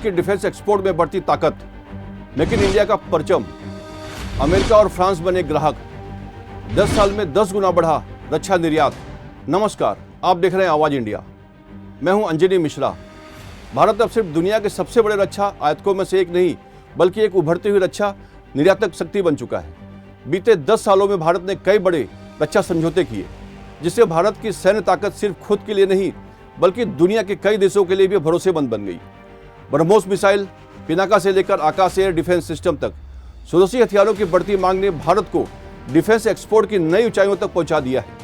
की defence export में बढ़ती ताकत, मेक इन इंडिया का परचम, अमेरिका और फ्रांस बने ग्राहक, 10 साल में 10 गुना बढ़ा रक्षा निर्यात। नमस्कार, आप देख रहे हैं आवाज इंडिया। मैं हूं अंजनी मिश्रा। भारत अब सिर्फ दुनिया के सबसे बड़े रक्षा आयातकों में से एक नहीं, बल्कि एक उभरती हुई रक्षा निर्यातक शक्ति बन चुका है। बीते 10 सालों में भारत ने कई बड़े रक्षा समझौते किए, जिससे भारत की सैन्य ताकत सिर्फ खुद के लिए नहीं, बल्कि दुनिया के कई देशों के लिए भी भरोसेमंद बन गई। ब्रह्मोस मिसाइल, पिनाका से लेकर आकाश एयर डिफेंस सिस्टम तक स्वदेशी हथियारों की बढ़ती मांग ने भारत को डिफेंस एक्सपोर्ट की नई ऊंचाइयों तक पहुंचा दिया है।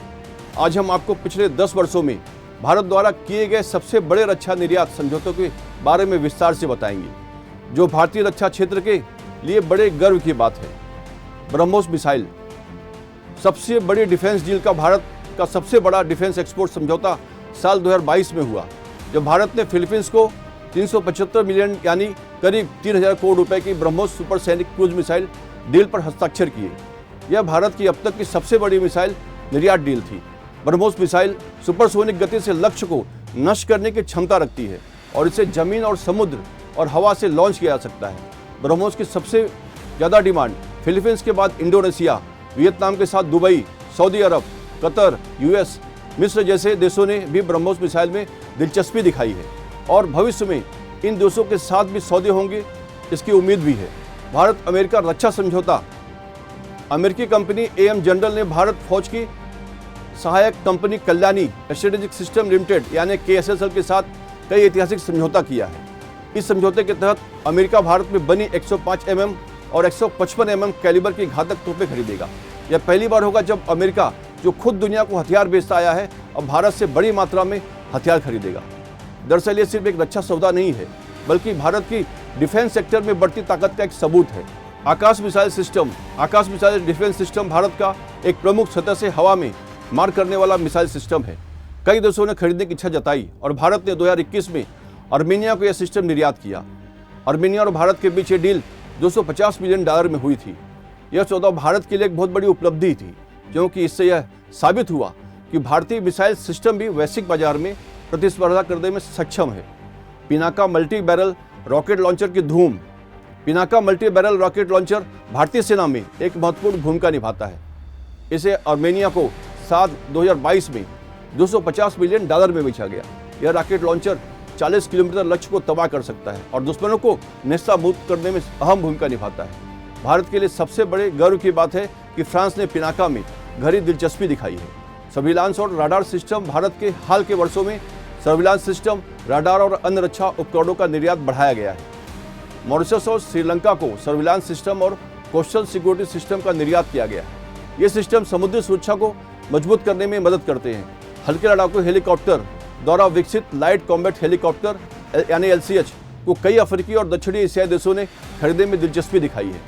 आज हम आपको पिछले 10 वर्षों में भारत द्वारा किए गए सबसे बड़े रक्षा निर्यात समझौतों के बारे में विस्तार से बताएंगे, जो भारतीय रक्षा क्षेत्र के लिए बड़े गर्व की बात है। ब्रह्मोस मिसाइल, सबसे बड़ी डिफेंस डील का भारत का सबसे बड़ा डिफेंस एक्सपोर्ट समझौता साल 2022 में हुआ, जब भारत ने फिलीपींस को 375 मिलियन यानी करीब 3000 करोड़ रुपए की ब्रह्मोस सुपरसैनिक क्रूज मिसाइल डील पर हस्ताक्षर किए। यह भारत की अब तक की सबसे बड़ी मिसाइल निर्यात डील थी। ब्रह्मोस मिसाइल सुपरसोनिक गति से लक्ष्य को नष्ट करने की क्षमता रखती है और इसे जमीन और समुद्र और हवा से लॉन्च किया जा सकता है। ब्रह्मोस की सबसे ज़्यादा डिमांड फिलीपींस के बाद इंडोनेशिया, वियतनाम के साथ दुबई, सऊदी अरब, कतर, यूएस, मिस्र जैसे देशों ने भी ब्रह्मोस मिसाइल में दिलचस्पी दिखाई है और भविष्य में इन देशों के साथ भी सौदे होंगे, इसकी उम्मीद भी है। भारत अमेरिका रक्षा समझौता, अमेरिकी कंपनी AM जनरल ने भारत फौज की सहायक company Kalyani strategic system limited यानी KSSL के साथ कई ऐतिहासिक समझौता किया है। इस समझौते के तहत अमेरिका भारत में बनी 105 mm और 155 mm कैलिबर की घातक तोपें खरीदेगा। यह पहली बार होगा जब अमेरिका, जो खुद दुनिया को हथियार बेचता आया है, अब भारत से बड़ी मात्रा में हथियार खरीदेगा। दरअसल ये सिर्फ एक रक्षा सौदा नहीं है, बल्कि भारत की डिफेंस सेक्टर में बढ़ती ताकत का एक सबूत है। आकाश मिसाइल सिस्टम, आकाश मिसाइल डिफेंस सिस्टम भारत का एक प्रमुख सतह से हवा में मार करने वाला मिसाइल सिस्टम है। कई देशों ने खरीदने की इच्छा जताई और भारत ने 2021 में आर्मेनिया को यह सिस्टम निर्यात किया। आर्मेनिया और भारत के बीच ये डील $250 मिलियन में हुई थी। यह सौदा भारत के लिए एक बहुत बड़ी उपलब्धि थी, क्योंकि इससे यह साबित हुआ कि भारतीय मिसाइल सिस्टम भी वैश्विक बाजार में प्रतिस्पर्धा करने में सक्षम है। Pinaka multi barrel rocket launcher की धूम। Pinaka multi barrel rocket launcher भारतीय सेना में एक महत्वपूर्ण भूमिका निभाता है। इसे आर्मेनिया को 2022 में $250 मिलियन में बेचा गया। यह रॉकेट लॉन्चर 40 किलोमीटर लक्ष्य को तबाह कर सकता है और दुश्मनों को नेस्तनाबूद करने में अहम भूमिका निभाता है। भारत के लिए सबसे बड़े गर्व की बात है कि फ्रांस ने पिनाका में गहरी दिलचस्पी दिखाई है। सर्विलांस और राडार सिस्टम, भारत के हाल के वर्षों में सर्विलांस सिस्टम, राडार और अन्य रक्षा उपकरणों का निर्यात बढ़ाया गया है। मॉरिशस और श्रीलंका को सर्विलांस सिस्टम और कोस्टल सिक्योरिटी सिस्टम का निर्यात किया गया है। ये सिस्टम समुद्री सुरक्षा को मजबूत करने में मदद करते हैं। हल्के लड़ाकू हेलीकॉप्टर द्वारा विकसित लाइट कॉम्बैट हेलीकॉप्टर यानी LCH को कई अफ्रीकी और दक्षिणी एशियाई देशों ने खरीदने में दिलचस्पी दिखाई है।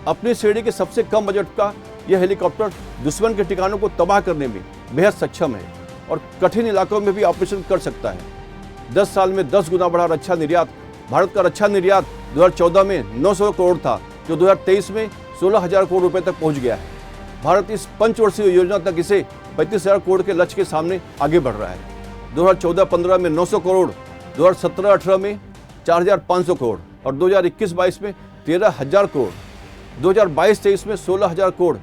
अपनी श्रेणी के सबसे कम बजट का यह हेलीकॉप्टर दुश्मन के ठिकानों को तबाह करने में बेहद सक्षम है और कठिन इलाकों में भी ऑपरेशन कर सकता है। 10 साल में 10 गुना बढ़ा रक्षा निर्यात। भारत का रक्षा निर्यात 2014 में 900 करोड़ था, जो 2023 में 16,000 करोड़ रुपए तक पहुंच गया है। भारत इस पंचवर्षीय योजना तक इसे 35,000 करोड़ के लक्ष्य के सामने आगे बढ़ रहा है। 2014-15 में 900 करोड़, 2017-18 में 4,500 करोड़ और 2021-22 में 13,000 करोड़, 2022-23 में 16,000 करोड़।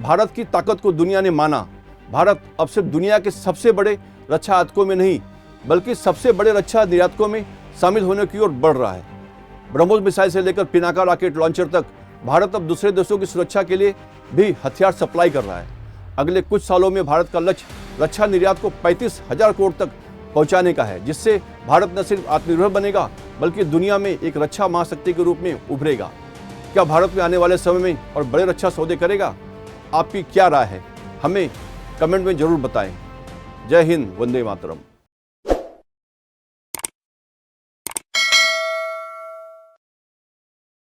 भारत की ताकत को दुनिया ने माना। भारत अब सिर्फ दुनिया के सबसे बड़े रक्षा आयातकों में नहीं, बल्कि सबसे बड़े रक्षा निर्यातकों में शामिल होने की ओर बढ़ रहा है। ब्रह्मोस मिसाइल से लेकर पिनाका रॉकेट लॉन्चर तक भारत अब दूसरे देशों की सुरक्षा के लिए भी हथियार सप्लाई कर रहा है। अगले कुछ सालों में भारत का लक्ष्य रक्षा निर्यात को 35,000 करोड़ तक पहुंचाने का है, जिससे भारत न सिर्फ आत्मनिर्भर बनेगा, बल्कि दुनिया में एक रक्षा महाशक्ति के रूप में उभरेगा। क्या भारत में आने वाले समय में और बड़े रक्षा सौदे करेगा? आपकी क्या राय है? हमें कमेंट में जरूर बताएं। जय हिंद, वंदे मातरम।